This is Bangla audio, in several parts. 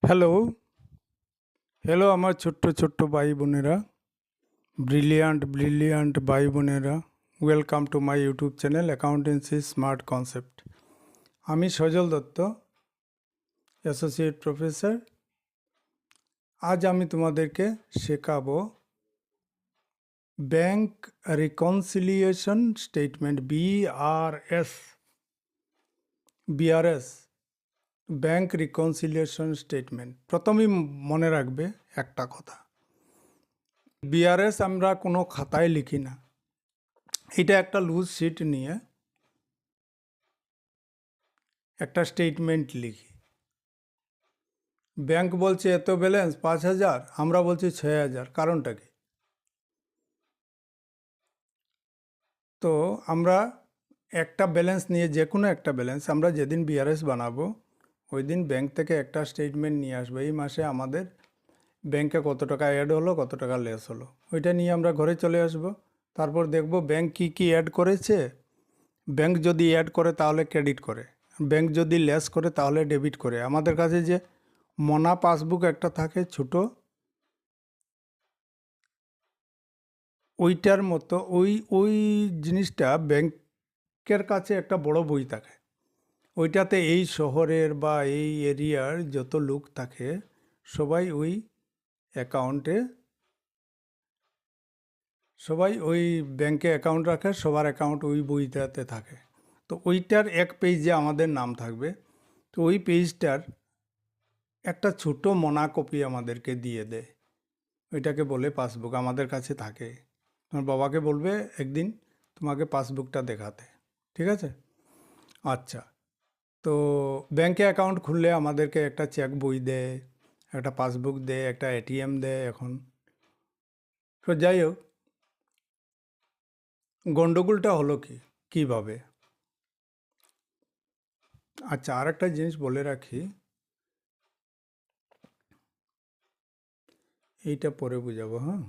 হ্যালো, হ্যালো আমার ছোট্ট ছোট্ট ভাই বোনেরা, ব্রিলিয়ান্ট ভাই বোনেরা, welcome to my YouTube channel accountancy smart concept. আমি সজল দত্ত, অ্যাসোসিয়েট প্রফেসর। আজ আমি তোমাদেরকে শেখাবো bank reconciliation statement, BRS, bank reconciliation statement. প্রথমেই মনে রাখবে একটা কথা, বিআরএস আমরা কোনো খাতায় লিখি না। এটা একটা লুজ শিট নিয়ে একটা স্টেটমেন্ট লিখি। ব্যাংক বলছে এত ব্যালেন্স 5,000, আমরা বলছি 6,000। কারণটা কি? তো আমরা একটা ব্যালেন্স নিয়ে, যে কোনো একটা ব্যালেন্স আমরা যেদিন বিআরএস বানাবো ওই দিন ব্যাংক থেকে একটা স্টেটমেন্ট নিয়ে আসবো। এই মাসে আমাদের ব্যাংকে কত টাকা অ্যাড হলো, কত টাকা লেস হলো, ওইটা নিয়ে আমরা ঘরে চলে আসব। তারপর দেখব ব্যাংক কি অ্যাড করেছে। ব্যাংক যদি অ্যাড করে তাহলে ক্রেডিট করে, ব্যাংক যদি লেস করে তাহলে ডেবিট করে। আমাদের কাছে যে মনা পাসবুক একটা থাকে ছোটো, ওইটার মতো ওই জিনিসটা ব্যাংকের কাছে একটা বড় বই থাকে। ওইটাতে এই শহরের বা এই এরিয়ার যত লোক থাকে সবাই ওই অ্যাকাউন্টে, সবাই ওই ব্যাংকে অ্যাকাউন্ট রাখে, সবার অ্যাকাউন্ট ওই বইটাতে থাকে। তো ওইটার এক পেজে আমাদের নাম থাকবে। তো ওই পেজটার একটা ছোটো মনা কপি আমাদেরকে দিয়ে দেয়, ওইটাকে বলে পাসবুক, আমাদের কাছে থাকে। তোমার বাবাকে বলবে একদিন তোমাকে পাসবুকটা দেখাতে, ঠিক আছে? আচ্ছা, তো ব্যাংকে অ্যাকাউন্ট খুললে আমাদেরকে একটা চেক বই দেয়, একটা পাসবুক দেয়, একটা এটিএম দেয় এখন। তো যাই হোক, গণ্ডগোলটা হলো কি, কীভাবে? আচ্ছা, আর একটা জিনিস বলে রাখি, এইটা পরে বুঝাবো, হ্যাঁ।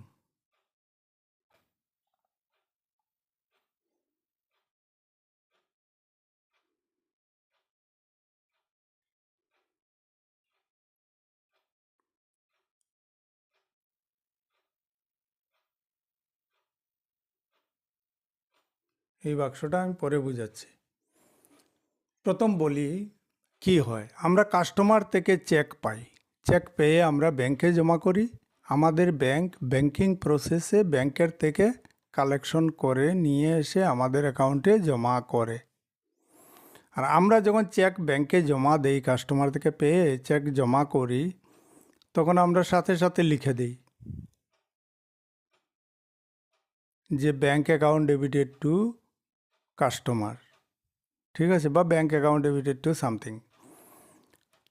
এই বাক্সটা আমি পরে বুঝাচ্ছি। প্রথম বলি কি হয়। আমরা কাস্টমার থেকে চেক পাই, চেক পেয়ে আমরা ব্যাংকে জমা করি। আমাদের ব্যাংকিং প্রসেসে ব্যাংকের থেকে কালেকশন করে নিয়ে এসে আমাদের অ্যাকাউন্টে জমা করে। আর আমরা যখন চেক ব্যাংকে জমা দেই, কাস্টমার থেকে পেয়ে চেক জমা করি, তখন আমরা সাথে সাথে লিখে দিই যে bank account debited to customer, ঠিক আছে, বা bank account debited to something.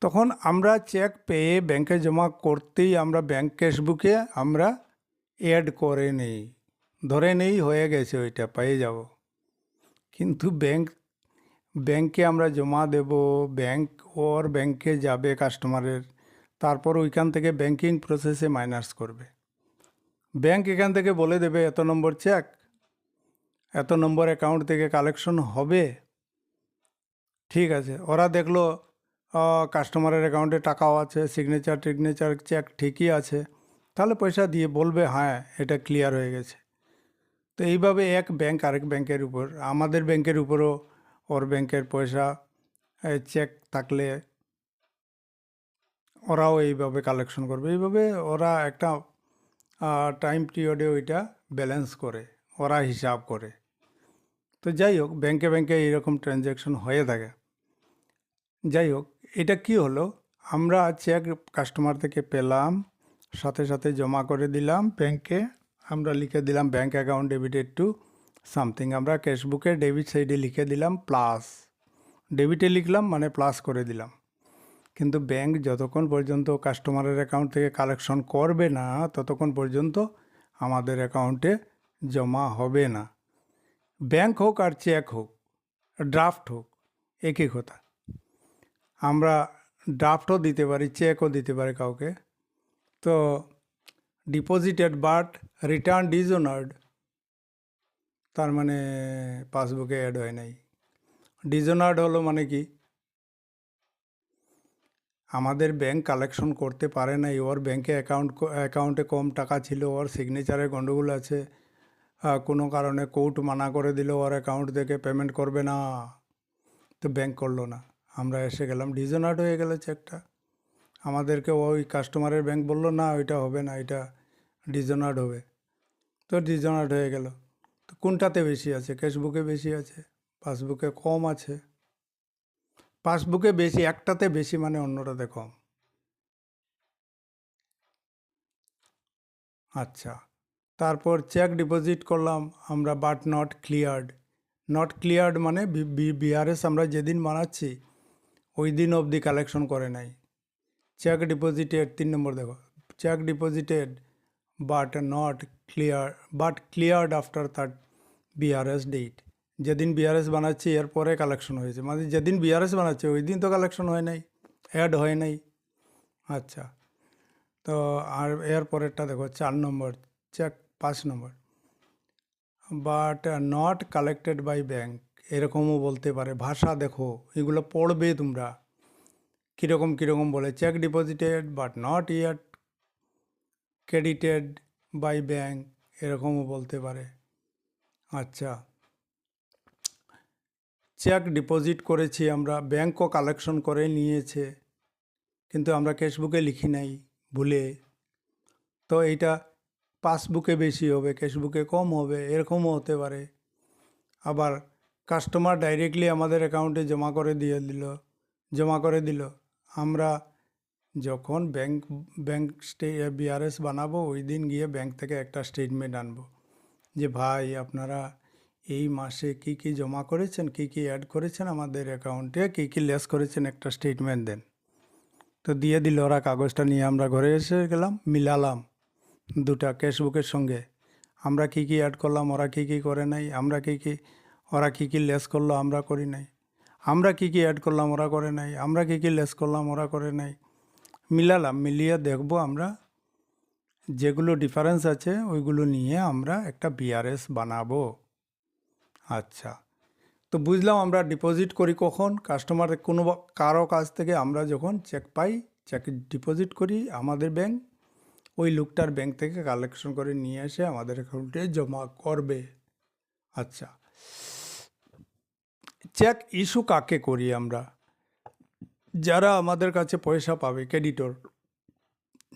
তখন আমরা চেক পেয়ে ব্যাংকে জমা করতেই আমরা ব্যাংক ক্যাশবুকে আমরা অ্যাড করে নেই, ধরে নেই হয়ে গেছে, ওইটা পেয়ে যাব। কিন্তু ব্যাংকে আমরা জমা দেব, ব্যাংক ওর ব্যাংকে যাবে কাস্টমারের, তারপর ওইখান থেকে ব্যাংকিং প্রসেসে মাইনাস করবে। ব্যাংক এখান থেকে বলে দেবে এত নম্বর চেক, এত নম্বর অ্যাকাউন্ট থেকে কালেকশন হবে, ঠিক আছে। ওরা দেখলো কাস্টমারের অ্যাকাউন্টে টাকাও আছে, সিগনেচার চেক ঠিকই আছে, তাহলে পয়সা দিয়ে বলবে হ্যাঁ এটা ক্লিয়ার হয়ে গেছে। তো এইভাবে এক ব্যাংক আরেক ব্যাংকের উপর, আমাদের ব্যাংকের উপরও ওর ব্যাংকের পয়সা চেক থাকলে ওরাও এইভাবে কালেকশন করবে। এইভাবে ওরা একটা টাইম পিরিয়ডে ওইটা ব্যালেন্স করে, ওরা হিসাব করে। তো যাই হোক, ব্যাংকে ব্যাংকে এইরকম ট্রানজ্যাকশন হয়ে থাকে। যাই হোক, এটা কি হলো, আমরা চেক কাস্টমার থেকে পেলাম, সাথে সাথে জমা করে দিলাম ব্যাংকে, আমরা লিখে দিলাম bank account debited to something. আমরা ক্যাশবুকে ডেবিট সাইডে লিখে দিলাম প্লাস, ডেবিটে লিখলাম মানে প্লাস করে দিলাম। কিন্তু ব্যাংক যতক্ষণ পর্যন্ত কাস্টমারের অ্যাকাউন্ট থেকে কালেকশন করবে না ততক্ষণ পর্যন্ত আমাদের অ্যাকাউন্টে জমা হবে না। ব্যাংক হোক আর চেক হোক, ড্রাফট হোক, একই কথা। আমরা ড্রাফটও দিতে পারি, চেকও দিতে পারি কাউকে। তো ডিপোজিটেড বাট রিটার্ন ডিসঅনার্ড, তার মানে পাসবুকে অ্যাড হয় নাই। ডিসঅনার্ড হলো মানে কি, আমাদের ব্যাংক কালেকশন করতে পারে নাই, ওর ব্যাংকে অ্যাকাউন্টে কম টাকা ছিল, ওর সিগনেচারে গণ্ডগোল আছে, কোনো কারণে কোর্ট মানা করে দিল ওর অ্যাকাউন্ট থেকে পেমেন্ট করবে না, তো ব্যাংক করলো না। আমরা এসে গেলাম, ডিজনার্ড হয়ে গেল চেকটা। আমাদেরকে ওই কাস্টমারের ব্যাংক বললো না ওইটা হবে না, এটা ডিজনার্ড হবে। তো ডিজনার্ড হয়ে গেল। তো কোনটাতে বেশি আছে? ক্যাশবুকে বেশি আছে, পাসবুকে কম আছে। পাসবুকে বেশি, একটাতে বেশি মানে অন্যটাতে কম। আচ্ছা, তারপর চেক ডিপোজিট করলাম আমরা, but not cleared. Not cleared মানে বিআরএস আমরা যেদিন বানাচ্ছি ওই দিন অবধি কালেকশন করে নাই। চেক ডিপোজিটেড, 3 নম্বর দেখো, cheque deposited but not clear, but cleared after that BRS date. যেদিন বিআরএস বানাচ্ছি এরপরে কালেকশন হয়েছে, মানে যেদিন বিআরএস বানাচ্ছে ওই দিন তো কালেকশন হয় নাই, অ্যাড হয় নাই। আচ্ছা, তো আর এর পরেরটা দেখো 4 নম্বর, চেক 5 নম্বর, but not collected by bank, এরকমও বলতে পারে। ভাষা দেখো, এগুলো পড়বে তোমরা কীরকম কীরকম বলে। Cheque deposited but not yet credited by bank, এরকমও বলতে পারে। আচ্ছা, চেক ডিপোজিট করেছি আমরা, ব্যাংকও কালেকশন করে নিয়েছে, কিন্তু আমরা ক্যাশবুকে লিখি নাই ভুলে, তো এইটা পাসবুকে বেশি হবে, ক্যাশবুকে কম হবে, এরকমও হতে পারে। আবার কাস্টমার ডাইরেক্টলি আমাদের অ্যাকাউন্টে জমা করে দিল, আমরা যখন ব্যাংক বিআরএস বানাবো ওই দিন গিয়ে ব্যাংক থেকে একটা স্টেটমেন্ট আনবো যে ভাই আপনারা এই মাসে কি কি জমা করেছেন, কি কি অ্যাড করেছেন আমাদের অ্যাকাউন্টে, কি কি লেস করেছেন, একটা স্টেটমেন্ট দেন। তো দিয়ে দিল ওরা, কাগজটা নিয়ে আমরা ঘরে এসে গেলাম, মিলালাম দুটা ক্যাশবুকের সঙ্গে, আমরা কি কি অ্যাড করলাম, ওরা কি কি করে নাই, ওরা কি কি লেস করলো, আমরা করি নাই, আমরা কি কি অ্যাড করলাম, ওরা করে নাই, আমরা কি কি লেস করলাম, ওরা করে নাই। মিলালাম, মিলিয়ে দেখবো আমরা যেগুলো ডিফারেন্স আছে ওইগুলো নিয়ে আমরা একটা বিআরএস বানাবো। আচ্ছা, তো বুঝলাম আমরা ডিপোজিট করি কখন, কাস্টমারের কারো কাছ থেকে আমরা যখন চেক পাই, চেক ডিপোজিট করি আমাদের ব্যাংক, ওই লোকটার ব্যাংক থেকে কালেকশন করে নিয়ে এসে আমাদের অ্যাকাউন্টে জমা করবে। আচ্ছা, চেক ইস্যু কাকে করি আমরা? যারা আমাদের কাছে পয়সা পাবে, ক্রেডিটর,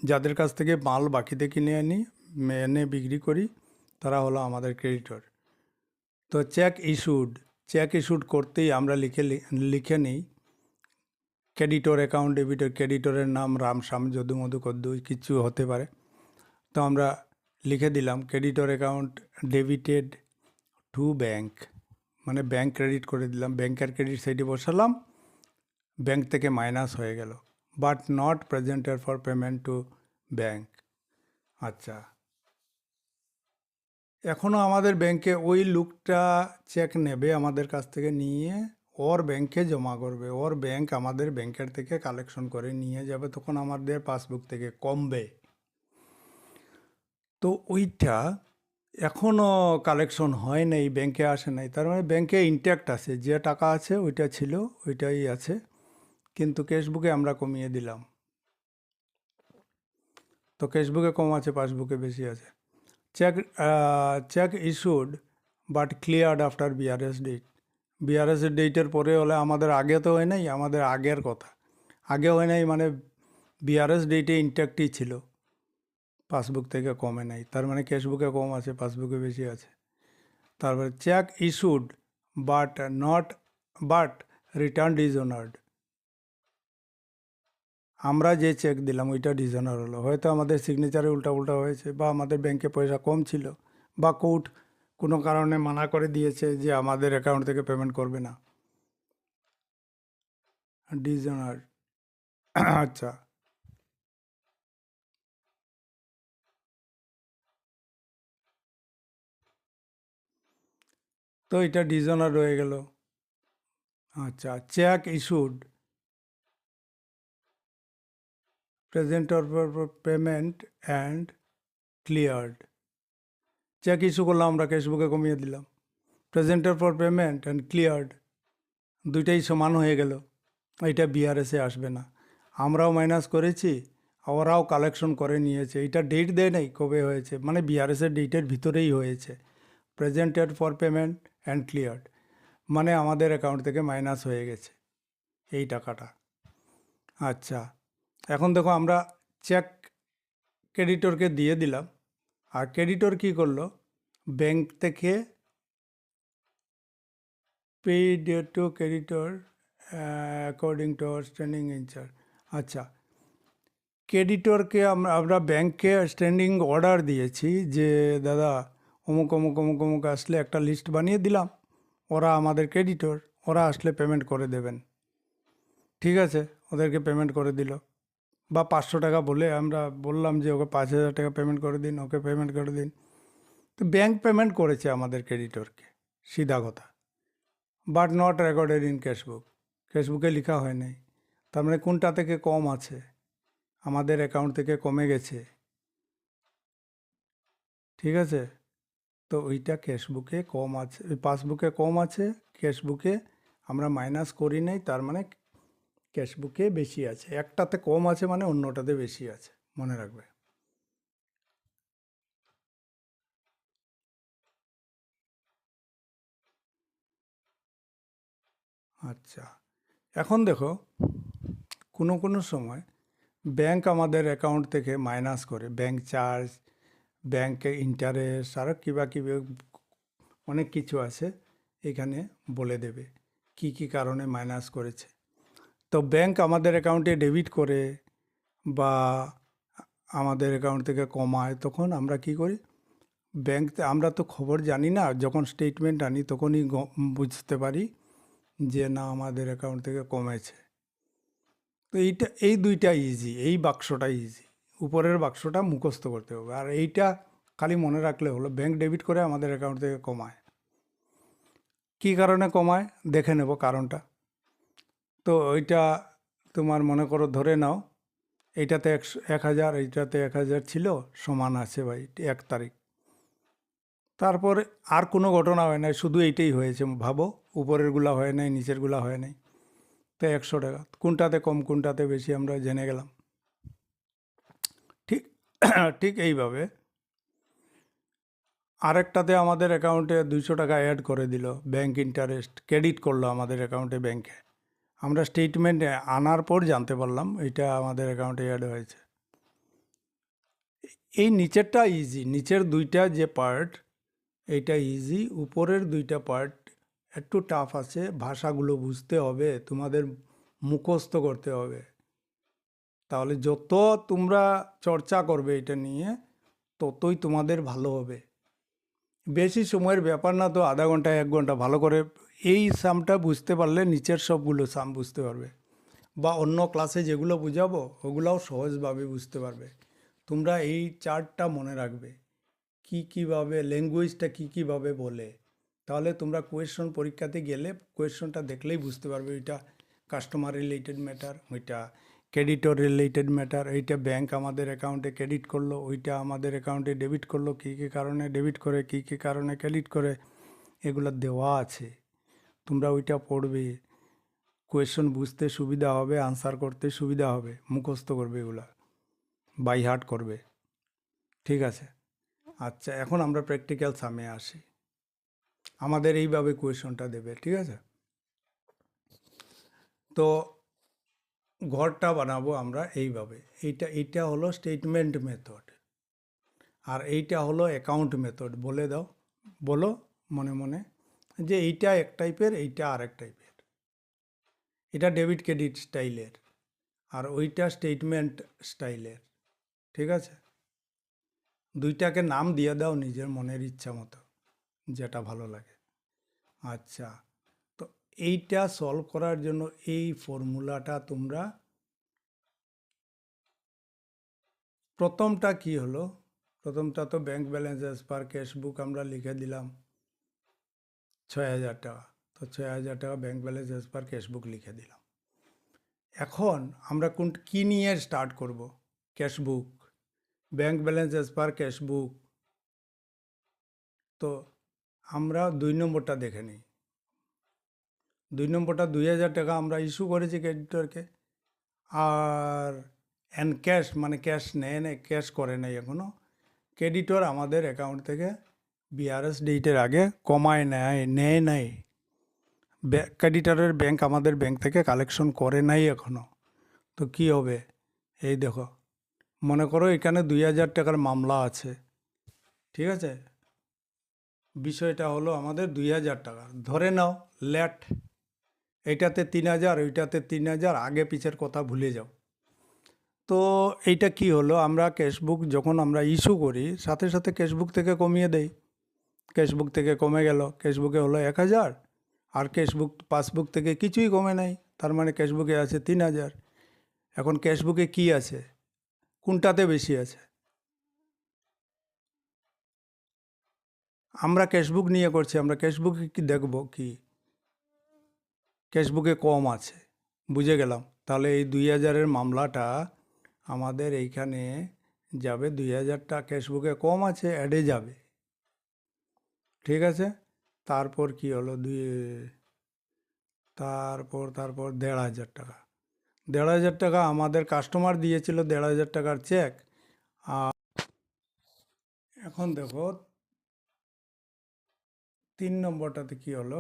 যাদের কাছ থেকে মাল বাকিতে কিনে এনে বিক্রি করি, তারা হলো আমাদের ক্রেডিটর। তো চেক ইস্যুড করতেই আমরা লিখে নিই ক্রেডিটর অ্যাকাউন্ট ডেবিটর, ক্রেডিটরের নাম রামশ্যাম যদু মধু কদ্দু কিছু হতে পারে। তো আমরা লিখে দিলাম creditor account debited to bank, মানে ব্যাংক ক্রেডিট করে দিলাম, ব্যাংকের ক্রেডিট সাইডে বসালাম, ব্যাংক থেকে মাইনাস হয়ে গেল, but not presented for payment to bank. আচ্ছা, এখনও আমাদের ব্যাংকে ওই লোকটা চেক নেবে আমাদের কাছ থেকে, নিয়ে ওর ব্যাংকে জমা করবে, ওর ব্যাংক আমাদের ব্যাংকের থেকে কালেকশন করে নিয়ে যাবে, তখন আমাদের পাসবুক থেকে কমবে। তো ওইটা এখনও কালেকশন হয় নাই, ব্যাংকে আসে নাই, তার মানে ব্যাংকে ইনট্যাক্ট আছে, যে টাকা আছে ওইটা ছিল ওইটাই আছে, কিন্তু ক্যাশবুকে আমরা কমিয়ে দিলাম। তো ক্যাশবুকে কম আছে, পাসবুকে বেশি আছে। Cheque issued but cleared after BRS date, BRS ডেটের পরে হলে আমাদের আগে তো হয় নাই, আমাদের আগের কথা, আগে হয় নাই মানে বিআরএস ডেটে ইনট্যাক্টই ছিল, পাসবুক থেকে কমে নাই, তার মানে ক্যাশবুকে কম আছে, পাসবুকে বেশি আছে। তারপরে চেক ইস্যুড বাট রিটার্ন ডিসঅনার্ড, আমরা যে চেক দিলাম ওইটা ডিসঅনার হলো, হয়তো আমাদের সিগনেচারে উল্টা হয়েছে, বা আমাদের ব্যাংকে পয়সা কম ছিল, বা কোর্ট কোনো কারণে মানা করে দিয়েছে যে আমাদের অ্যাকাউন্ট থেকে পেমেন্ট করবে না, ডিসঅনার। আচ্ছা, তো এটা ডিসঅনার রয়ে গেল। আচ্ছা, cheque issued present for payment and cleared, cheque issue করলাম আমরা, ক্যাশবুকে কমিয়ে দিলাম, presented for payment and cleared, দুইটাই সমান হয়ে গেল, এটা বিআরএসে আসবে না। আমরাও মাইনাস করেছি, ওরাও কালেকশন করে নিয়েছে। এটা ডেট দেয় নাই কবে হয়েছে, মানে বিআরএসের ডেটের ভিতরেই হয়েছে। Presented for payment and cleared, মানে আমাদের অ্যাকাউন্ট থেকে মাইনাস হয়ে গেছে এই টাকাটা। আচ্ছা, এখন দেখো আমরা চেক ক্রেডিটরকে দিয়ে দিলাম, আর ক্রেডিটর কী করলো, ব্যাংক থেকে paid to creditor according to outstanding in charge. আচ্ছা, ক্রেডিটরকে আমরা ব্যাংকে স্ট্যান্ডিং অর্ডার দিয়েছি যে দাদা অমুক অমুক অমুক অমুক আসলে একটা লিস্ট বানিয়ে দিলাম, ওরা আমাদের ক্রেডিটর, ওরা আসলে পেমেন্ট করে দেবেন। ঠিক আছে, ওদেরকে পেমেন্ট করে দিল, বা 500 টাকা বলে আমরা বললাম যে ওকে 5,000 টাকা পেমেন্ট করে দিন, ওকে পেমেন্ট করে দিন। তো ব্যাংক পেমেন্ট করেছে আমাদের ক্রেডিটরকে, সিধা কথা, but not recorded in cashbook, ক্যাশবুকে লেখা হয় নাই। তার মানে কোনটা থেকে কম আছে, আমাদের অ্যাকাউন্ট থেকে কমে গেছে। ঠিক আছে, তো ওইটা ক্যাশবুকে কম আছে, পাসবুকে কম আছে, ক্যাশবুকে আমরা মাইনাস করি নাই, তার মানে ক্যাশবুকে বেশি আছে। একটাতে কম আছে মানে অন্যটাতে বেশি আছে, মনে রাখবে। আচ্ছা, এখন দেখো কোনো কোনো সময় ব্যাংক আমাদের অ্যাকাউন্ট থেকে মাইনাস করে, ব্যাংক চার্জ, ব্যাংকে ইন্টারেস্ট, আরও কিবা কিবি অনেক কিছু আছে, এখানে বলে দেবে কি কি কারণে মাইনাস করেছে। তো ব্যাংক আমাদের অ্যাকাউন্টে ডেবিট করে বা আমাদের অ্যাকাউন্ট থেকে কমায়, তখন আমরা কি করি, ব্যাংক, আমরা তো খবর জানি না, যখন স্টেটমেন্ট আনি তখনই বুঝতে পারি যে না আমাদের অ্যাকাউন্ট থেকে কমেছে। তো এই দুইটা ইজি, এই বাক্সটা ইজি, উপরের বাক্সটা মুখস্থ করতে হবে, আর এইটা খালি মনে রাখলে হলো, ব্যাংক ডেবিট করে আমাদের অ্যাকাউন্ট থেকে কমায়। কী কারণে কমায় দেখে নেব কারণটা। তো ওইটা তোমার মনে করো ধরে নাও এইটাতে 1,000, এইটাতে 1,000 ছিল, সমান আছে ভাই 1 তারিখ, তারপরে আর কোনো ঘটনা হয় নাই, শুধু এইটাই হয়েছে, ভাবো উপরেরগুলা হয় নাই, নিচেরগুলা হয় নাই, তো 100 টাকা কোনটাতে কম কোনটাতে বেশি আমরা জেনে গেলাম। ঠিক ঠিক এইভাবে আরেকটাতে আমাদের অ্যাকাউন্টে 200 টাকা অ্যাড করে দিল, ব্যাংক ইন্টারেস্ট ক্রেডিট করলো আমাদের অ্যাকাউন্টে ব্যাংকে, আমরা স্টেটমেন্ট আনার পর জানতে পারলাম এটা আমাদের অ্যাকাউন্টে অ্যাড হয়েছে। এই নিচেরটা ইজি, নিচের দুইটা যে পার্ট এইটা ইজি, উপরের দুইটা পার্ট একটু টাফ আছে, ভাষাগুলো বুঝতে হবে, তোমাদের মুখস্থ করতে হবে। তাহলে যত তোমরা চর্চা করবে এটা নিয়ে ততই তোমাদের ভালো হবে। বেশি সময়ের ব্যাপার না তো, আধা ঘন্টা 1 ঘন্টা ভালো করে এই সামটা বুঝতে পারলে নিচের সবগুলো সাম বুঝতে পারবে, বা অন্য ক্লাসে যেগুলো বুঝাবো ওগুলোও সহজভাবে বুঝতে পারবে। তোমরা এই চার্টটা মনে রাখবে, কী কীভাবে ল্যাঙ্গুয়েজটা কী কীভাবে বলে, তাহলে তোমরা কোয়েশ্চন পরীক্ষাতে গেলে কোয়েশ্চনটা দেখলেই বুঝতে পারবে এটা কাস্টমার রিলেটেড ম্যাটার, ওইটা ক্রেডিটর রিলেটেড ম্যাটার, এইটা ব্যাংক আমাদের অ্যাকাউন্টে ক্রেডিট করলো, ওইটা আমাদের অ্যাকাউন্টে ডেবিট করলো, কী কী কারণে ডেবিট করে, কী কী কারণে ক্রেডিট করে, এগুলো দেওয়া আছে। তোমরা ওইটা পড়বে, কোয়েশ্চন বুঝতে সুবিধা হবে, আনসার করতে সুবিধা হবে, মুখস্থ করবে এগুলা, বাই হার্ট করবে। ঠিক আছে, আচ্ছা এখন আমরা প্র্যাকটিক্যাল সামে আসি। আমাদের এইভাবে কোয়েশনটা দেবে, ঠিক আছে। তো ঘরটা বানাবো আমরা এইভাবে, এইটা হলো স্টেটমেন্ট মেথড, আর এইটা হলো অ্যাকাউন্ট মেথড। বলে দাও, বলো মনে মনে যে এইটা এক টাইপের, এইটা আরেক টাইপের, এটা ডেবিট ক্রেডিট স্টাইলের, আর ওইটা স্টেটমেন্ট স্টাইলের। ঠিক আছে, দুইটাকে নাম দিয়ে দাও নিজের মনের ইচ্ছা মতো, যেটা ভালো লাগে। আচ্ছা, তো এইটা সলভ করার জন্য এই ফর্মুলাটা তোমরা, প্রথমটা কি হলো, প্রথমটা তো bank balance as per cashbook আমরা লিখে দিলাম 6,000 টাকা, তো 6,000 টাকা bank balance as per cashbook লিখে দিলাম। এখন আমরা কী নিয়ে স্টার্ট করব, cashbook, bank balance as per cashbook. তো আমরা 2 নম্বরটা দেখে নিই। 2 নম্বরটা 2,000 টাকা আমরা ইস্যু করেছি ক্রেডিটরকে, আর ক্যাশ মানে ক্যাশ নেয় নেই, ক্যাশ করে নেই এখনও। ক্রেডিটর আমাদের অ্যাকাউন্ট থেকে বিআরএস ডেটের আগে কমায় নেয় নাই। ক্রেডিটরের ব্যাংক আমাদের ব্যাংক থেকে কালেকশন করে নাই এখনও। তো কি হবে? এই দেখো, মনে করো এখানে 2,000 টাকার মামলা আছে, ঠিক আছে? বিষয়টা হলো আমাদের 2,000 টাকা ধরে নাও লেট, এইটাতে 3,000, ওইটাতে 3,000, আগে পিছের কথা ভুলে যাও। তো এইটা কি হলো, আমরা ক্যাশবুক যখন আমরা ইস্যু করি সাথে সাথে ক্যাশবুক থেকে কমিয়ে দেই। ক্যাশবুক থেকে কমে গেল, ক্যাশবুকে হলো 1,000, আর ক্যাশবুক পাসবুক থেকে কিছুই কমে নাই, তার মানে ক্যাশবুকে আছে 3,000। এখন ক্যাশবুকে কি আছে, কোনটাতে বেশি আছে? আমরা ক্যাশবুক নিয়ে করছি, আমরা ক্যাশবুকে কি দেখব, কি ক্যাশবুকে কম আছে, বুঝে গেলাম। তাহলে এই 2,000-এর মামলাটা আমাদের এইখানে যাবে, 2,000টা ক্যাশবুকে কম আছে, অ্যাডে যাবে, ঠিক আছে? তারপর কি হলো, তারপর 1,500 টাকা। 1,500 টাকা আমাদের কাস্টমার দিয়েছিল, 1,500 টাকার চেক। আর এখন দেখো 3 নম্বরটাতে কি হলো,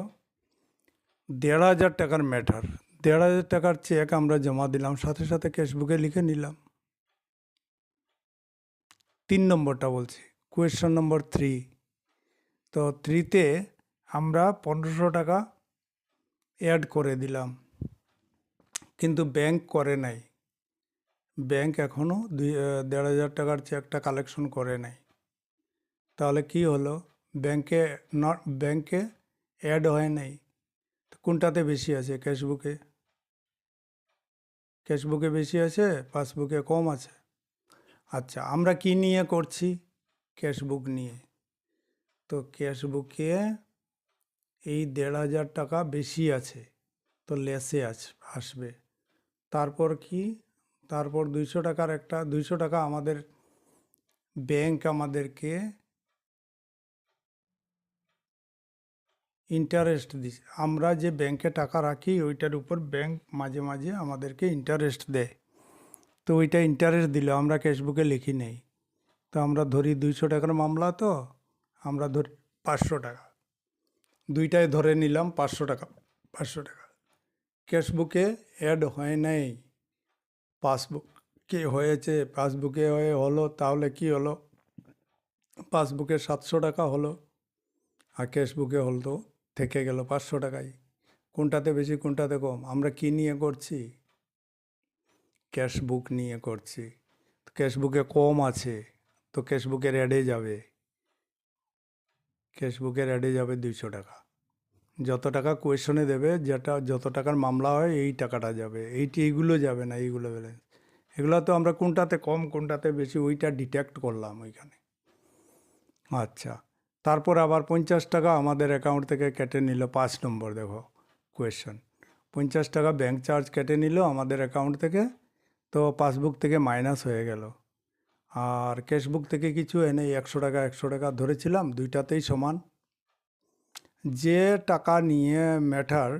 1,500 টাকার ম্যাটার। 1,500 টাকার চেক আমরা জমা দিলাম, সাথে সাথে ক্যাশবুকে লিখে নিলাম। 3 নম্বরটা বলছি, কোয়েশ্চন নম্বর 3। তো 3-তে আমরা 1,500 টাকা অ্যাড করে দিলাম, কিন্তু ব্যাংক করে নাই। ব্যাংক এখনও 1,500 টাকার চেকটা কালেকশন করে নাই। তাহলে কি হলো, ব্যাংকে অ্যাড হয় নাই। কোনটাতে বেশি আছে? ক্যাশবুকে। ক্যাশবুকে বেশি আছে, পাসবুকে কম আছে। আচ্ছা, আমরা কি নিয়ে করছি? ক্যাশবুক নিয়ে। তো ক্যাশবুকে এই 1,500 টাকা বেশি আছে, তো লেসে আসবে। তারপর কি, তারপর 200 টাকার একটা 200 টাকা আমাদের ব্যাংক আমাদেরকে ইন্টারেস্ট দিচ্ছে। আমরা যে ব্যাংকে টাকা রাখি ওইটার উপর ব্যাংক মাঝে মাঝে আমাদেরকে ইন্টারেস্ট দেয়। তো ওইটা ইন্টারেস্ট দিল, আমরা ক্যাশবুকে লিখি নেই। তো আমরা ধরি 200 টাকার মামলা, তো আমরা ধরি 500 টাকা, দুইটাই ধরে নিলাম 500 টাকা। 500 টাকা ক্যাশবুকে অ্যাড হয় নাই, পাসবুকে হয়েছে। পাসবুকে হলো, তাহলে কি হলো, পাসবুকে 700 টাকা হলো, আর ক্যাশবুকে হলো থেকে গেল 500 টাকায়। কোনটাতে বেশি কোনটাতে কম? আমরা কি নিয়ে করছি? ক্যাশবুক নিয়ে করছি। ক্যাশবুকে কম আছে, তো ক্যাশবুকের অ্যাডে যাবে, ক্যাশবুকের অ্যাডে যাবে 200 টাকা। যত টাকা কোয়েশনে দেবে, যেটা যত টাকার মামলা হয় এই টাকাটা যাবে, এইগুলো যাবে না, এইগুলো ব্যালেন্স। এগুলো তো আমরা কোনটাতে কম কোনটাতে বেশি ওইটা ডিটেক্ট করলাম ওইখানে। আচ্ছা, তারপর আবার 50 টাকা আমাদের অ্যাকাউন্ট থেকে কেটে নিল। 5 নম্বর দেখো কোয়েশ্চন, 50 টাকা ব্যাংক চার্জ কেটে নিল আমাদের অ্যাকাউন্ট থেকে, তো পাসবুক থেকে মাইনাস হয়ে গেল। আর ক্যাশবুক থেকে কিছু এনে 100 টাকা 100 টাকা ধরেছিলাম, দুইটাতেই সমান। যে টাকা নিয়ে ম্যাটার,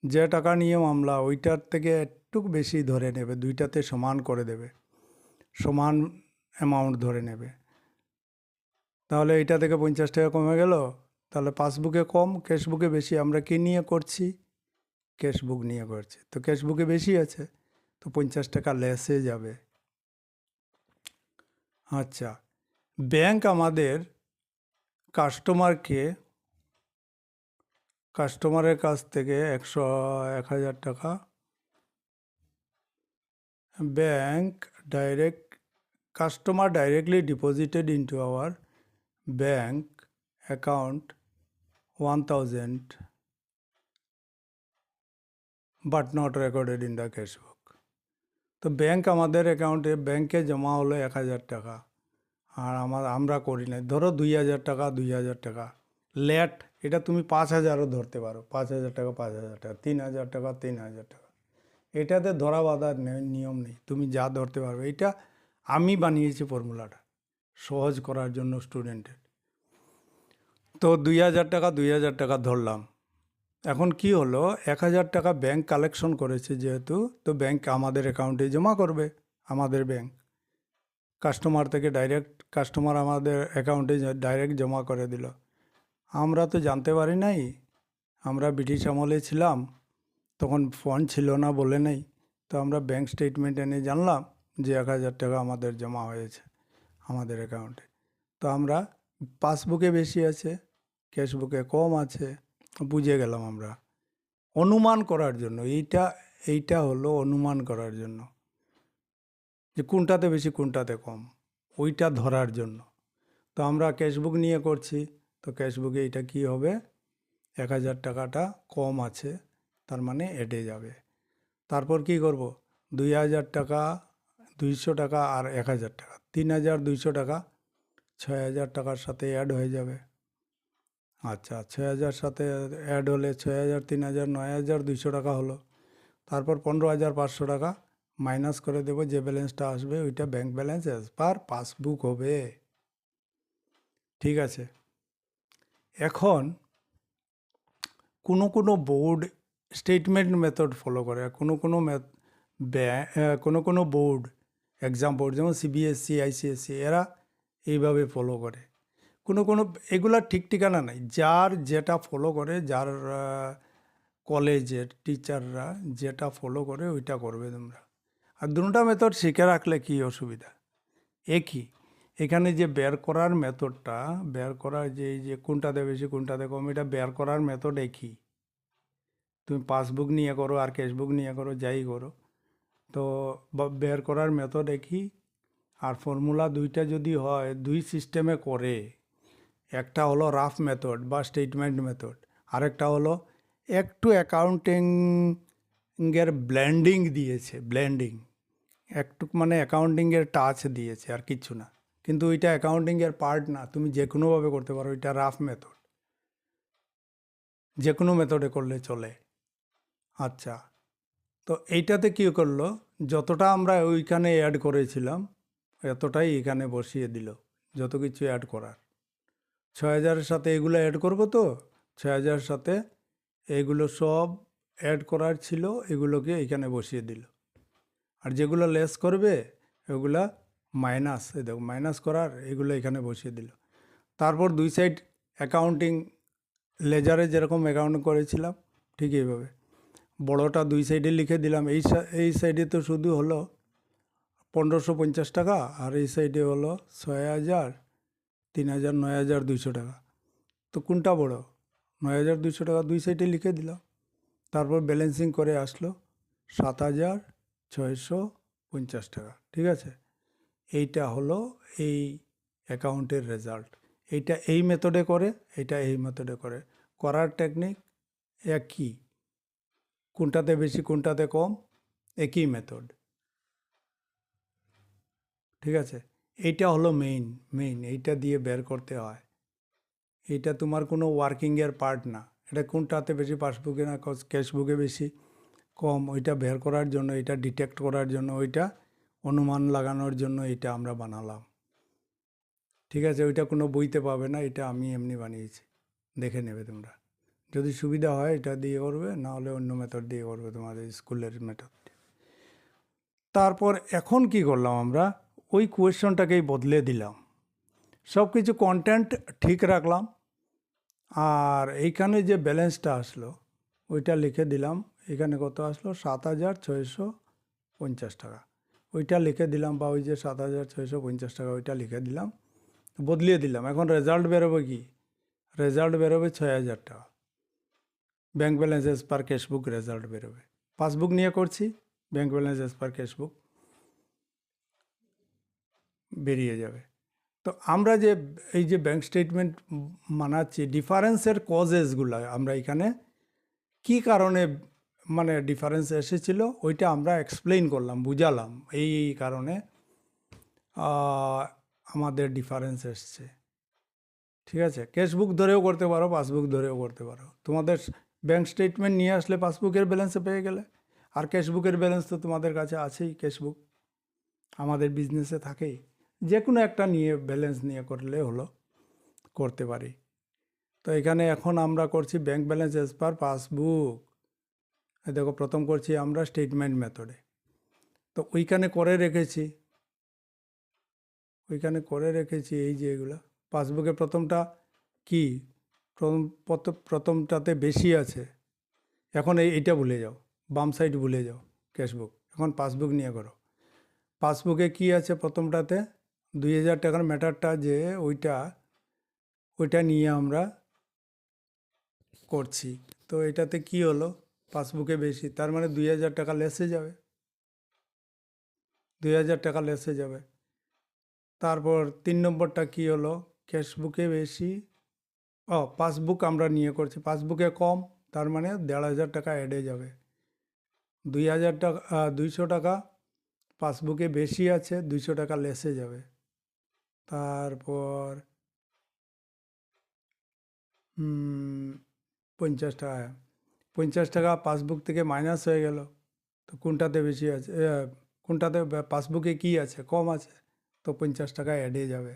যে টাকা নিয়ে মামলা, ওইটার থেকে একটু বেশি ধরে নেবে, দুইটাতে সমান করে দেবে, সমান অ্যামাউন্ট ধরে নেবে। তাহলে এইটা থেকে 50 টাকা কমে গেল, তাহলে পাসবুকে কম, ক্যাশবুকে বেশি। আমরা কি নিয়ে করছি? ক্যাশবুক নিয়ে করছি, তো ক্যাশবুকে বেশি আছে, তো 50 টাকা লেসে যাবে। আচ্ছা, ব্যাংক আমাদের কাস্টমারের কাছ থেকে 1,000 টাকা bank direct customer directly deposited into our bank account 1,000 but not recorded in the cashbook. তো ব্যাংক আমাদের অ্যাকাউন্টে ব্যাংকে জমা হলো 1,000 টাকা, আর আমরা করি না। ধরো 2,000 টাকা 2,000 টাকা লেট, এটা তুমি 5,000ও ধরতে পারো, 5,000 টাকা 5,000 টাকা, 3,000 টাকা 3,000 টাকা। এটাতে ধরা বাঁধার নিয়ম নেই, তুমি যা ধরতে পারবে। এটা আমি বানিয়েছি ফর্মুলাটা সহজ করার জন্য স্টুডেন্টের। তো 2,000 টাকা 2,000 টাকা ধরলাম, এখন কি হলো, 1,000 টাকা ব্যাংক কালেকশন করেছে যেহেতু, তো ব্যাংক আমাদের অ্যাকাউন্টে জমা করবে। আমাদের ব্যাংক কাস্টমার থেকে ডাইরেক্ট, কাস্টমার আমাদের অ্যাকাউন্টে ডাইরেক্ট জমা করে দিল। আমরা তো জানতে পারি নাই, আমরা ব্রিটিশ আমলে ছিলাম, তখন ফোন ছিল না বলে নেই। তো আমরা ব্যাংক স্টেটমেন্ট এনে জানলাম যে 1,000 টাকা আমাদের জমা হয়েছে আমাদের অ্যাকাউন্টে। তো আমরা পাসবুকে বেশি আছে, ক্যাশবুকে কম আছে, বুঝে গেলাম আমরা। অনুমান করার জন্য, এইটা হলো অনুমান করার জন্য যে কোনটাতে বেশি কোনটাতে কম, ওইটা ধরার জন্য। তো আমরা ক্যাশবুক নিয়ে করছি, তো ক্যাশবুকে এইটা কি হবে, 1,000 টাকাটা কম আছে, তার মানে এটে যাবে। তারপর কি করব, 2,000 টাকা, 200 টাকা আর 1,000 টাকা, 3,200 টাকা 6,000 টাকার সাথে অ্যাড হয়ে যাবে। আচ্ছা, 6,000 সাথে অ্যাড হলে 6,000, 3,000, 9,200 টাকা হলো। তারপর 15,500 টাকা মাইনাস করে দেবো, যে ব্যালেন্সটা আসবে ওইটা bank balance as per passbook হবে। ঠিক আছে। এখন কোনো বোর্ড স্টেটমেন্ট মেথড ফলো করে, কোনো বোর্ড, এক্সাম বোর্ড যেমন সিবিএসসি, আইসিএসসি, এরা এইভাবে ফলো করে। কোনো এগুলা ঠিক ঠিকানা নাই, যার যেটা ফলো করে, যার কলেজের টিচাররা যেটা ফলো করে ওইটা করবে তোমরা। আর দুটো মেথড শিখে রাখলে কি অসুবিধা, একই। এখানে যে বের করার মেথডটা, বের করার যে এই যে কোনটাতে বেশি কোনটাতে কম, এটা বের করার মেথড একই। তুমি পাসবুক নিয়ে করো আর ক্যাশবুক নিয়ে করো, যাই করো, তো বের করার মেথড একই। আর ফর্মুলা দুইটা যদি হয়, দুই সিস্টেমে করে, একটা হলো রাফ মেথড বা স্টেটমেন্ট মেথড, আরেকটা হলো একটু অ্যাকাউন্টিংয়ের ব্লেন্ডিং দিয়েছে, ব্লেন্ডিং একটু, মানে অ্যাকাউন্টিংয়ের টাচ দিয়েছে আর কিচ্ছু না। কিন্তু ওইটা অ্যাকাউন্টিংয়ের পার্ট না, তুমি যে কোনোভাবে করতে পারো, ওইটা রাফ মেথড, যে কোনো মেথডে করলে চলে। আচ্ছা, তো এইটাতে কী করলো, যতটা আমরা ওইখানে অ্যাড করেছিলাম এতটাই এখানে বসিয়ে দিল, যত কিছু অ্যাড করার। 6,000-এর সাথে এগুলো অ্যাড করবো, তো 6,000-এর সাথে এগুলো সব অ্যাড করার ছিল, এগুলোকে এখানে বসিয়ে দিল। আর যেগুলো লেস করবে ওগুলা মাইনাস, এই দেখো মাইনাস করার, এগুলো এখানে বসিয়ে দিল। তারপর দুই সাইড অ্যাকাউন্টিং, লেজারে যেরকম অ্যাকাউন্ট করেছিলাম ঠিক এইভাবে বড়টা দুই সাইডে লিখে দিলাম। এই সাইডে তো শুধু হলো 1,550 টাকা, আর এই সাইডে হলো 6,000, 3,000, 9,200 টাকা। তো কোনটা বড়, 9,200 টাকা দুই সাইডে লিখে দিলাম। তারপর ব্যালেন্সিং করে আসলো 7,650 টাকা। ঠিক আছে, এইটা হলো এই অ্যাকাউন্টের রেজাল্ট। এইটা এই মেথডে করে, এটা এই মেথডে করে, করার টেকনিক একই, কোনটাতে বেশি কোনটাতে কম, একই মেথড। ঠিক আছে, এইটা হলো মেইন এইটা দিয়ে বের করতে হয়। এইটা তোমার কোনো ওয়ার্কিংয়ের পার্ট না, এটা কোনটাতে বেশি পাসবুকে না ক্যাশবুকে বেশি কম, ওইটা বের করার জন্য, এটা ডিটেক্ট করার জন্য, ওইটা অনুমান লাগানোর জন্য এটা আমরা বানালাম। ঠিক আছে, ওইটা কোনো বইতে পাবে না, এটা আমি এমনি বানিয়েছি, দেখে নেবে তোমরা। যদি সুবিধা হয় এটা দিয়ে করবে, না হলে অন্য মেথড দিয়ে করবে, তোমাদের স্কুলের মেথড। তারপর এখন কি করলাম আমরা, ওই কোয়েশ্চনটাকেই বদলে দিলাম, সব কিছু কন্টেন্ট ঠিক রাখলাম, আর এইখানে যে ব্যালেন্সটা আসলো ওইটা লিখে দিলাম। এখানে কত আসলো, 7,650 টাকা, ওইটা লিখে দিলাম, বা ওই যে 7,650 টাকা ওইটা লিখে দিলাম, বদলিয়ে দিলাম। এখন রেজাল্ট বেরোবে কি, রেজাল্ট বেরোবে 6,000 টাকা, ব্যাঙ্ক ব্যালেন্স এস পার ক্যাশবুক রেজাল্ট বেরোবে। পাসবুক নিয়ে করছি, ব্যাঙ্ক ব্যালেন্স এস পার ক্যাশবুক বেরিয়ে যাবে। তো আমরা যে এই যে ব্যাঙ্ক স্টেটমেন্ট বানাচ্ছি, ডিফারেন্সের কজেসগুলো আমরা এখানে কি কারণে, মানে ডিফারেন্স এসেছিল ওইটা আমরা এক্সপ্লেইন করলাম, বুঝালাম, এই কারণে আমাদের ডিফারেন্স এসছে। ঠিক আছে, ক্যাশবুক ধরেও করতে পারো, পাসবুক ধরেও করতে পারো, তোমাদের ব্যাঙ্ক স্টেটমেন্ট নিয়ে আসলে পাসবুকের ব্যালেন্সে পেয়ে গেলে, আর ক্যাশবুকের ব্যালেন্স তো তোমাদের কাছে আছেই, ক্যাশবুক আমাদের বিজনেসে থাকেই, যে কোনো একটা নিয়ে ব্যালেন্স নিয়ে করলে হলো, করতে পারি। তো এখানে এখন আমরা করছি ব্যাংক ব্যালেন্স এজ পার পাসবুক। দেখো প্রথম করছি আমরা স্টেটমেন্ট মেথডে। তো ওইখানে করে রেখেছি এই যে এগুলো পাসবুকে প্রথমটা কি, প্রথমটাতে বেশি আছে। এখন এইটা ভুলে যাও, বাম সাইড ভুলে যাও ক্যাশবুক, এখন পাসবুক নিয়ে করো। পাসবুকে কি আছে প্রথমটাতে 2000 টাকার ম্যাটারটা যে ওইটা নিয়ে আমরা করছি। তো এটাতে কি হলো, পাসবুকে বেশি, তার মানে 2000 টাকা লেসে যাবে, 2000 টাকা লেসে যাবে। তারপর 3 নম্বরটা কি হলো, ক্যাশবুকে বেশি, পাসবুক আমরা নিয়ে করছি, পাসবুকে কম, তার মানে 1500 টাকা অ্যাডে যাবে। 2000 টাকা 200 টাকা পাসবুকে বেশি আছে, 200 টাকা লেসে যাবে। তারপর 50 টাকা, 50 টাকা পাসবুক থেকে মাইনাস হয়ে গেল। তো কোনটাতে বেশি আছে, কোনটাতে পাসবুকে কি আছে, কম আছে, তো 50 টাকা অ্যাডে যাবে।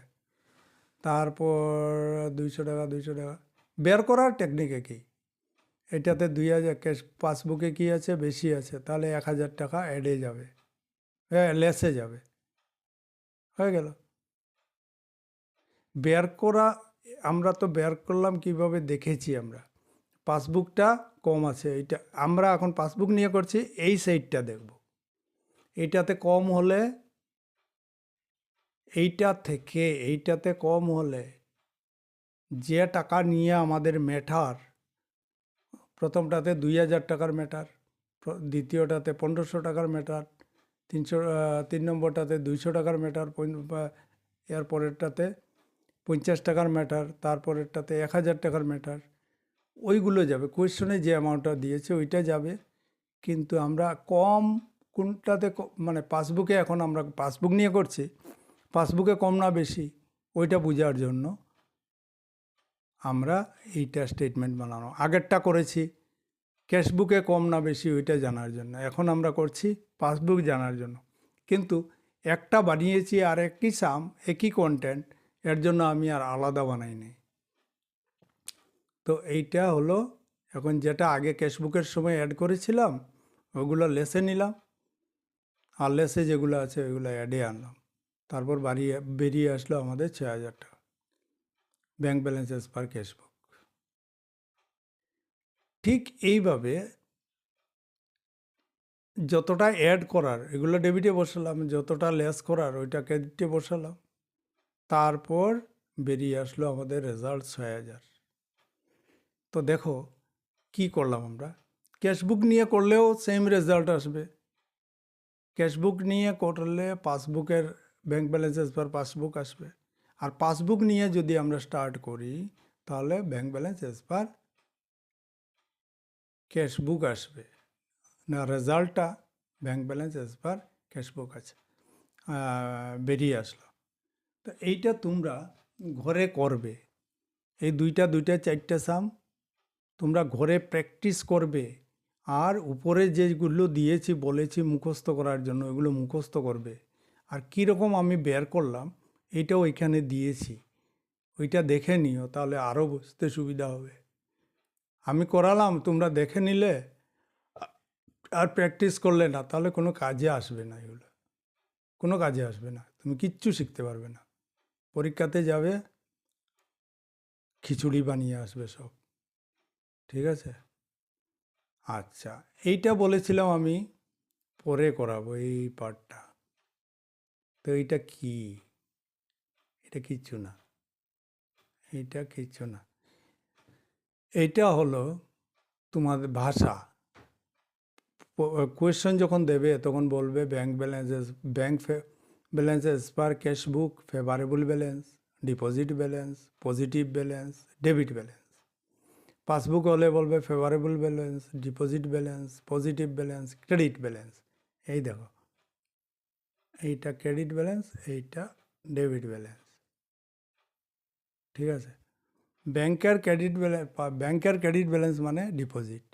তারপর 200 টাকা বের করার টেকনিকে কি, এটাতে 2000 ক্যাশ পাসবুকে কি আছে, বেশি আছে, তাহলে 1000 টাকা অ্যাডে যাবে, লেসে যাবে, হয়ে গেল। বের করা, আমরা তো বের করলাম কিভাবে দেখেছি আমরা, পাসবুকটা কম আছে, এইটা আমরা এখন পাসবুক নিয়ে করছি, এই সাইডটা দেখব, এইটাতে কম হলে, এইটাতে কম হলে যে টাকা নিয়ে আমাদের ম্যাটার, প্রথমটাতে 2000 টাকার ম্যাটার, দ্বিতীয়টাতে 1500 টাকার ম্যাটার, 3 নম্বরটাতে 200 টাকার ম্যাটার, এর পরেরটাতে 50 টাকার ম্যাটার, তারপরেরটাতে 1000 টাকার ম্যাটার, ওইগুলো যাবে, কোয়েশ্চনে যে অ্যামাউন্টটা দিয়েছে ওইটা যাবে। কিন্তু আমরা কম কোনটাতে মানে পাসবুকে, এখন আমরা পাসবুক নিয়ে করছি, পাসবুকে কম না বেশি ওইটা বোঝার জন্য আমরা এইটা স্টেটমেন্ট বানানো, আগেরটা করেছি ক্যাশবুকে কম না বেশি ওইটা জানার জন্য, এখন আমরা করছি পাসবুক জানার জন্য। কিন্তু একটা বানিয়েছি আর একই সাম একই কন্টেন্ট, এর জন্য আমি আর আলাদা বানাইনি। তো এইটা হলো এখন যেটা আগে ক্যাশবুকের সময় অ্যাড করেছিলাম ওগুলো লেসে নিলাম, আর লেসে যেগুলো আছে ওইগুলো অ্যাডে আনলাম, তারপর বেরিয়ে আসলো আমাদের 6000 টাকা ব্যাংক ব্যালেন্সেস পার ক্যাশবুক। ঠিক এইভাবে যতটা অ্যাড করার এগুলো ডেবিটে বসালাম, যতটা লেস করার ওইটা ক্রেডিটে বসালাম, তারপর বেরিয়ে আসলো আমাদের রেজাল্ট 6000। তো দেখো কি করলাম আমরা, ক্যাশবুক নিয়ে করলেও সেম রেজাল্ট আসবে, ক্যাশবুক নিয়ে করলে পাসবুকের ব্যাংক ব্যালেন্সেস পার পাসবুক আসবে, আর পাসবুক নিয়ে যদি আমরা স্টার্ট করি তাহলে ব্যাংক ব্যালেন্স এস পার ক্যাশবুক আসবে না, রেজাল্টটা ব্যাংক ব্যালেন্স এস পার ক্যাশবুক আছে, বেরিয়ে আসলো। তো এইটা তোমরা ঘরে করবে, এই দুইটা 4টে সাম তোমরা ঘরে প্র্যাকটিস করবে, আর উপরে যেগুলো দিয়েছি বলেছি মুখস্থ করার জন্য এগুলো মুখস্থ করবে। আর কীরকম আমি বের করলাম এইটাও এখানে দিয়েছি, ওইটা দেখে নিও, তাহলে আরও বুঝতে সুবিধা হবে। আমি করালাম, তোমরা দেখে নিলে আর প্র্যাকটিস করলে না, তাহলে কোনো কাজে আসবে না, এগুলো কোনো কাজে আসবে না, তুমি কিচ্ছু শিখতে পারবে না, পরীক্ষাতে যাবে খিচুড়ি বানিয়ে আসবে সব, ঠিক আছে। আচ্ছা, এইটা বলেছিলাম আমি পরে করাবো এই পার্টটা। তো এইটা কি, এটা কিচ্ছু না, এইটা কিচ্ছু না, এইটা হলো তোমাদের ভাষা। কোয়েশ্চেন যখন দেবে তখন বলবে bank balances per cashbook, favourable balance, deposit balance, positive balance, debit balance. Passbook হলে বলবে favourable balance, deposit balance, positive balance, credit balance. এই দেখো, এইটা ক্রেডিট ব্যালেন্স, এইটা ডেবিট ব্যালেন্স, ঠিক আছে। ব্যাংকের ক্রেডিট ব্যালেন্স মানে ডিপোজিট।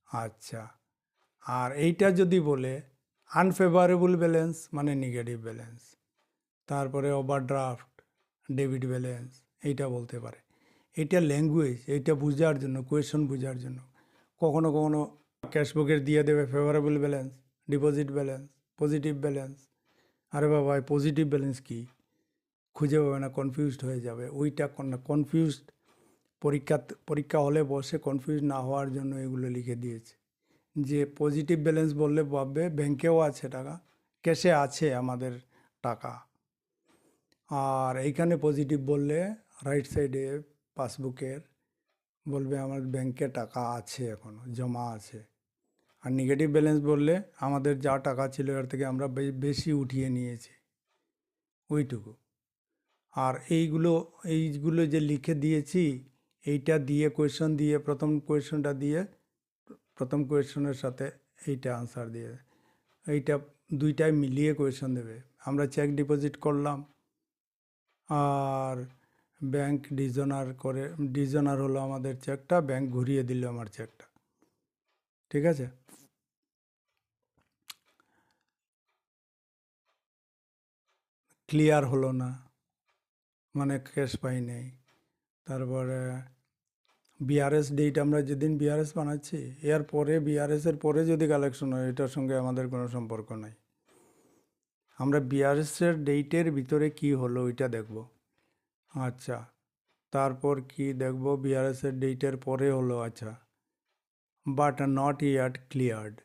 আচ্ছা, আর এইটা যদি বলে আনফেভারেবল ব্যালেন্স মানে নেগেটিভ ব্যালেন্স, তারপরে ওভারড্রাফট, ডেবিট ব্যালেন্স, এইটা বলতে পারে। এটা ল্যাঙ্গুয়েজ, এটা বোঝার জন্য, কোয়েশন বোঝার জন্য। কখনো কখনো ক্যাশবুকের দিয়ে দেবে favourable balance, deposit balance, positive balance. আরে বাবা, পজিটিভ ব্যালেন্স কি খুঁজে পাবে না, কনফিউজড হয়ে যাবে। ওইটা কনফিউজড, পরীক্ষা হলে বসে কনফিউজ না হওয়ার জন্য এগুলো লিখে দিয়েছে। যে পজিটিভ ব্যালেন্স বললে ভাববে ব্যাংকেও আছে টাকা, ক্যাশে আছে আমাদের টাকা। আর এইখানে পজিটিভ বললে রাইট সাইডে পাসবুকের বলবে আমার ব্যাংকে টাকা আছে, এখনও জমা আছে। আর নেগেটিভ ব্যালেন্স বললে আমাদের যা টাকা ছিল এর থেকে আমরা বেশি উঠিয়ে নিয়েছি, ওইটুকু। আর এইগুলো যে লিখে দিয়েছি, এইটা দিয়ে কোয়েশন দিয়ে প্রথম কোয়েশনটা দিয়ে প্রথম কোয়েশনের সাথে এইটা আনসার দিয়ে, এইটা দুইটাই মিলিয়ে কোয়েশন দেবে। আমরা চেক ডিপোজিট করলাম আর ব্যাংক ডিজনার হলো আমাদের চেকটা, ব্যাংক ঘুরিয়ে দিল আমার চেকটা। ঠিক আছে? ক্লিয়ার হলো না, মানে ক্যাশ পাই নেই। তারপরে বিআরএস ডেট, আমরা যেদিন বিআরএস বানাচ্ছি এর পরে, বিআরএসের পরে যদি কালেকশন হয় এটার সঙ্গে আমাদের কোনো সম্পর্ক নাই। আমরা বিআরএসের ডেটের ভিতরে কি হলো ওইটা দেখব। আচ্ছা, তারপর কি দেখব, বিআরএসের ডেটের পরে হলো, আচ্ছা, বাট নট ইয়াট ক্লিয়ার্ড।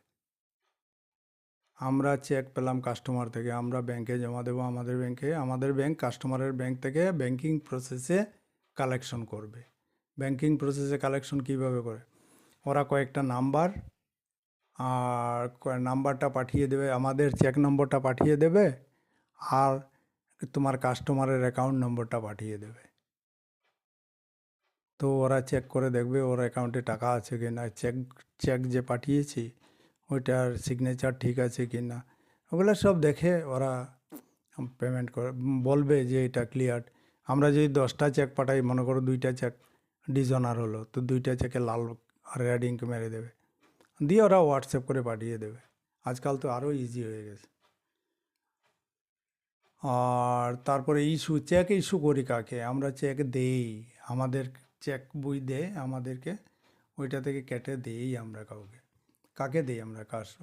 আমরা চেক পেলাম কাস্টমার থেকে, আমরা ব্যাংকে জমা দেবো, আমাদের ব্যাংক কাস্টমারের ব্যাংক থেকে ব্যাংকিং প্রসেসে কালেকশন করবে। ব্যাংকিং প্রসেসে কালেকশন কিভাবে করে, ওরা কয়েকটা নাম্বার আর নাম্বারটা পাঠিয়ে দেবে, আমাদের চেক নম্বরটা পাঠিয়ে দেবে আর তোমার কাস্টমারের অ্যাকাউন্ট নম্বরটা পাঠিয়ে দেবে। তো ওরা চেক করে দেখবে ওর অ্যাকাউন্টে টাকা আছে কি না, চেক যে পাঠিয়েছি ওইটার সিগনেচার ঠিক আছে কি না, ওগুলো সব দেখে ওরা পেমেন্ট করে বলবে যে এটা ক্লিয়ার। আমরা যদি 10টা চেক পাঠাই, মনে করো 2টা চেক ডিজনার হলো, তো 2টা চেকে লাল রেড ইঙ্ক মেরে দেবে, দিয়ে ওরা হোয়াটসঅ্যাপ করে পাঠিয়ে দেবে। আজকাল তো আরও ইজি হয়ে গেছে। আর তারপরে চেক ইস্যু করি কাকে, আমরা চেক দেই, আমাদের চেক বই দেয় আমাদেরকে, ওইটা থেকে কেটে দেই আমরা কাকে দেই,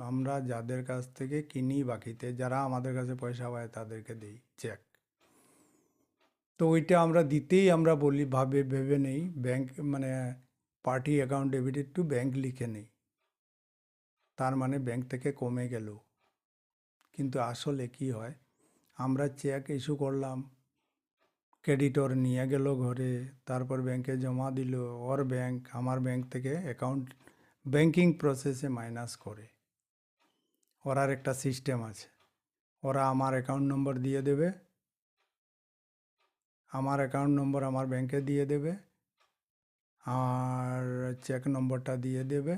আমরা যাদের কাছ থেকে কিনি বাকিতে, যারা আমাদের কাছে পয়সা পায় তাদেরকে দেই চেক। তো ওইটা আমরা দিতেই আমরা বলি, ভেবে নেই ব্যাংক, মানে party account debited to bank লিখে নেই, তার মানে ব্যাংক থেকে কমে গেল। কিন্তু আসলে কি হয়, আমরা চেক ইস্যু করলাম, ক্রেডিটর নিয়ে গেল ঘরে, তারপর ব্যাংকে জমা দিল, ওর ব্যাংক আমার ব্যাংক থেকে অ্যাকাউন্ট ব্যাংকিং প্রসেসে মাইনাস করে। ওরার একটা সিস্টেম আছে, ওরা আমার অ্যাকাউন্ট নম্বর দিয়ে দেবে, আমার অ্যাকাউন্ট নম্বর আমার ব্যাংকে দিয়ে দেবে, আর চেক নম্বরটা দিয়ে দেবে,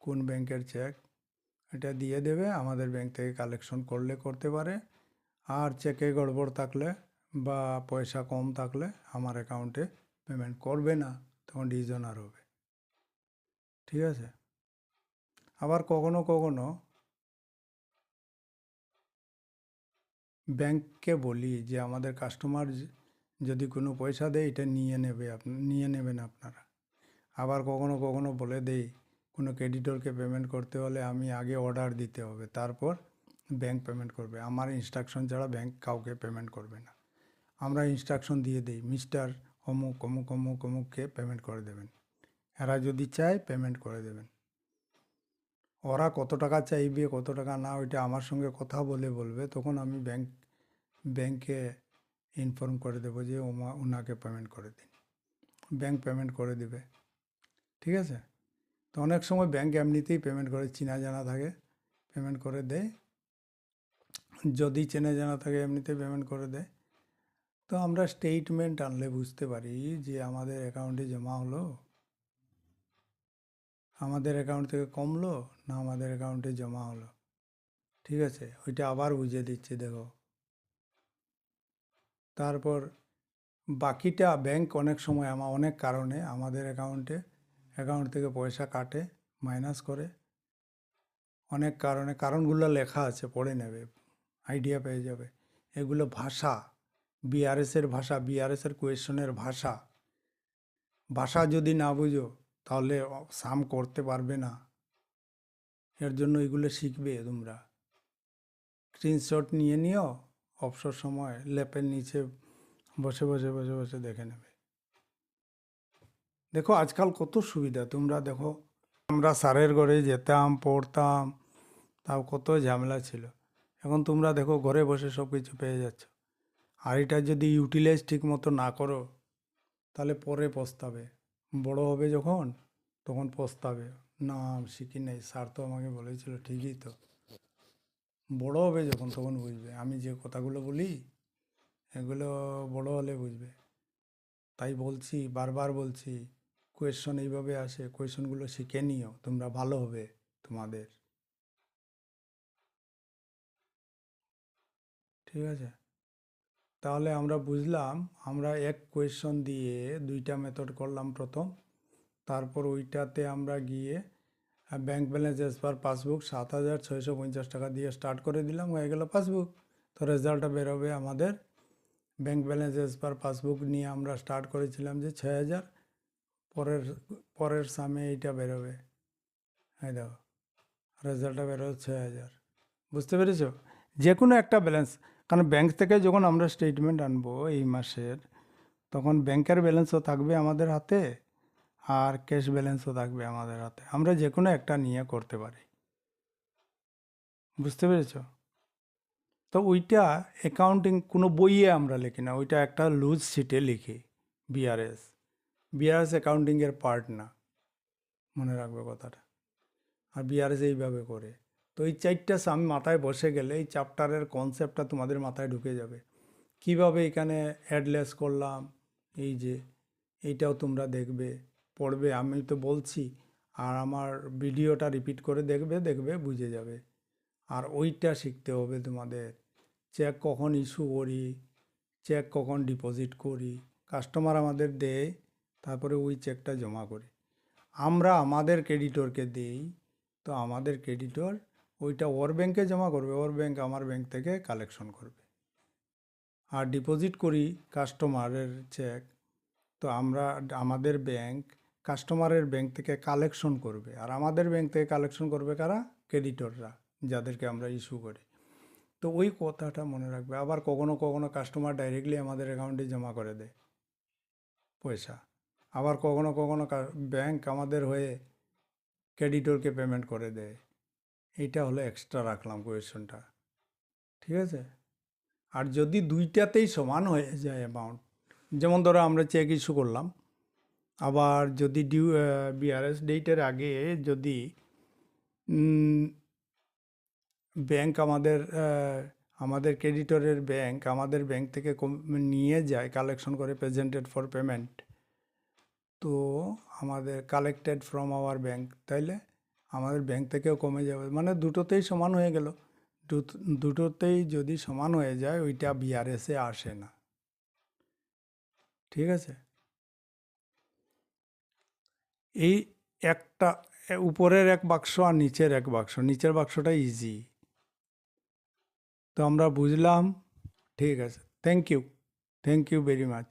কোন ব্যাংকের চেক এটা দিয়ে দেবে, আমাদের ব্যাংক থেকে কালেকশন করলে করতে পারে, আর চেকে গড়বড় থাকলে বা পয়সা কম থাকলে আমার অ্যাকাউন্টে পেমেন্ট করবে না, তখন ডিজনার হবে। ঠিক আছে? আবার কখনো কখনো ব্যাংককে বলি যে আমাদের কাস্টমার যদি কোনো পয়সা দেয় এটা নিয়ে নেবেন আপনারা। আবার কখনো কখনো বলে দেই কোনো ক্রেডিটরকে পেমেন্ট করতে হলে আমি আগে অর্ডার দিতে হবে, তারপর ব্যাংক পেমেন্ট করবে, আমার ইনস্ট্রাকশন ছাড়া ব্যাংক কাউকে পেমেন্ট করবে না। আমরা ইনস্ট্রাকশন দিয়ে দিই, মিস্টার অমুক অমুক অমুক অমুককে পেমেন্ট করে দেবেন, এরা যদি চায় পেমেন্ট করে দেবেন। ওরা কত টাকা চাইবে কত টাকা না ওইটা আমার সঙ্গে কথা বলবে, তখন আমি ব্যাংকে ইনফর্ম করে দেবো যে ওনাকে পেমেন্ট করে দিন, ব্যাংক পেমেন্ট করে দেবে। ঠিক আছে? তো অনেক সময় ব্যাংক এমনিতেই পেমেন্ট করে, চেনা জানা থাকে পেমেন্ট করে দেয়, যদি চেনা জানা থাকে এমনিতেই পেমেন্ট করে দেয়। তো আমরা স্টেটমেন্ট আনলে বুঝতে পারি যে আমাদের অ্যাকাউন্টে জমা হলো, আমাদের অ্যাকাউন্ট থেকে কমলো না আমাদের অ্যাকাউন্টে জমা হলো। ঠিক আছে? ওইটা আবার বুঝিয়ে দিচ্ছি, দেখো। তারপর বাকিটা ব্যাংক অনেক সময় অনেক কারণে আমাদের অ্যাকাউন্ট থেকে পয়সা কাটে, মাইনাস করে, অনেক কারণগুলো লেখা আছে, পড়ে নেবে, আইডিয়া পেয়ে যাবে। এগুলো ভাষা, বিআরএসের ভাষা, বিআরএসের কোয়েশনের ভাষা, ভাষা যদি না বুঝো তাহলে সাম করতে পারবে না। এর জন্য এগুলো শিখবে তোমরা। স্ক্রিনশট নিয়ে নিও, অবসর সময় ল্যাপের নিচে বসে বসে বসে বসে দেখে নেবে। দেখো আজকাল কত সুবিধা, তোমরা দেখো আমরা স্যারের ঘরে যেতাম, পড়তাম, তাও কত ঝামেলা ছিল। এখন তোমরা দেখো ঘরে বসে সব কিছু পেয়ে যাচ্ছ। আর এটা যদি ইউটিলাইজ ঠিক মতো না করো তাহলে পরে পস্তাবে। বড় হবে যখন তখন পস্তাবে, না শিখি নাই, স্যার তো আমাকে বলেছিল, ঠিকই তো। বড় হবে যখন তখন বুঝবে। আমি যে কথাগুলো বলি এগুলো বড় হলে বুঝবে। তাই বলছি, বারবার বলছি, কোয়েশ্চন এইভাবে আসে, কোয়েশ্চনগুলো শিখে নিও, তোমরা ভালো হবে তোমাদের। ঠিক আছে, তাহলে আমরা বুঝলাম, আমরা এক কোয়েশ্চন দিয়ে দুইটা মেথড করলাম প্রথম। তারপর ওইটাতে আমরা গিয়ে ব্যাংক ব্যালেন্স এস পার পাসবুক 7,650 টাকা দিয়ে স্টার্ট করে দিলাম, হয়ে গেল পাসবুক। তো রেজাল্টটা বেরোবে আমাদের ব্যাংক ব্যালেন্স এস পার পাসবুক নিয়ে আমরা স্টার্ট করেছিলাম যে 6,000, পরের পরের সামে এইটা বেরোবে। হ্যাঁ দেখো রেজাল্টটা বেরোবে 6,000। বুঝতে পেরেছো? যে কোনো একটা ব্যালেন্স, কারণ ব্যাংক থেকে যখন আমরা স্টেটমেন্ট আনবো এই মাসের, তখন ব্যাংকের ব্যালেন্সও থাকবে আমাদের হাতে আর ক্যাশ ব্যালেন্সও থাকবে আমাদের হাতে। আমরা যে কোনো একটা নিয়ে করতে পারি। বুঝতে পেরেছো? তো ওইটা অ্যাকাউন্টিং কোনো বইয়ে আমরা লিখি না, ওইটা একটা লুজ শিটে লিখি। বিআরএস, বিআরএস অ্যাকাউন্টিংয়ের পার্ট না, মনে রাখবে কথাটা। আর বিআরএস এইভাবে করে। তো এই চারটা সাম মাথায় বসে গেলে এই চ্যাপ্টারের কনসেপ্টটা তোমাদের মাথায় ঢুকে যাবে। কিভাবে এখানে অ্যাডলেস করলাম, এই যে এইটাও তোমরা দেখবে, পড়বে, আমি তো বলছি, আর আমার ভিডিওটা রিপিট করে দেখবে, দেখবে বুঝে যাবে। আর ওইটা শিখতে হবে তোমাদের, চেক কখন ইস্যু করি, চেক কখন ডিপোজিট করি, কাস্টমার আমাদের দেয়, তারপরে ওই চেকটা জমা করি, আমরা আমাদের ক্রেডিটরকে দিই, তো আমাদের ক্রেডিটর ওইটা ওর ব্যাংকে জমা করবে, ওর ব্যাংক আমার ব্যাংক থেকে কালেকশন করবে। আর ডিপোজিট করি কাস্টমারের চেক, তো আমরা আমাদের ব্যাংক কাস্টমারের ব্যাংক থেকে কালেকশন করবে, আর আমাদের ব্যাংক থেকে কালেকশন করবে কারা? ক্রেডিটররা, যাদেরকে আমরা ইস্যু করি। তো ওই কথাটা মনে রাখবে। আবার কখনো কখনো কাস্টমার ডাইরেক্টলি আমাদের অ্যাকাউন্টে জমা করে দেয় পয়সা, আবার কখনো কখনো ব্যাংক আমাদের হয়ে ক্রেডিটরকে পেমেন্ট করে দেয়। এইটা হলো এক্সট্রা রাখলাম কোয়েশনটা। ঠিক আছে? আর যদি দুইটাতেই সমান হয়ে যায় অ্যামাউন্ট, যেমন ধরো আমরা চেক ইস্যু করলাম, আবার যদি বিআরএস ডেটের আগে যদি ব্যাংক আমাদের ক্রেডিটরের ব্যাংক আমাদের ব্যাংক থেকে নিয়ে যায়, কালেকশন করে প্রেজেন্টেড ফর পেমেন্ট, তো আমাদের কালেক্টেড ফ্রম আওয়ার ব্যাংক, তাইলে আমাদের ব্যাংক থেকেও কমে যাবে। মানে দুটোতেই সমান হয়ে গেল। দুটোতেই যদি সমান হয়ে যায় ওইটা বিআরএসে আসে না। ঠিক আছে? এই একটা উপরের এক বাক্স আর নিচের এক বাক্স, নিচের বাক্সটা ইজি। তো আমরা বুঝলাম। ঠিক আছে, থ্যাংক ইউ ভেরি মাচ।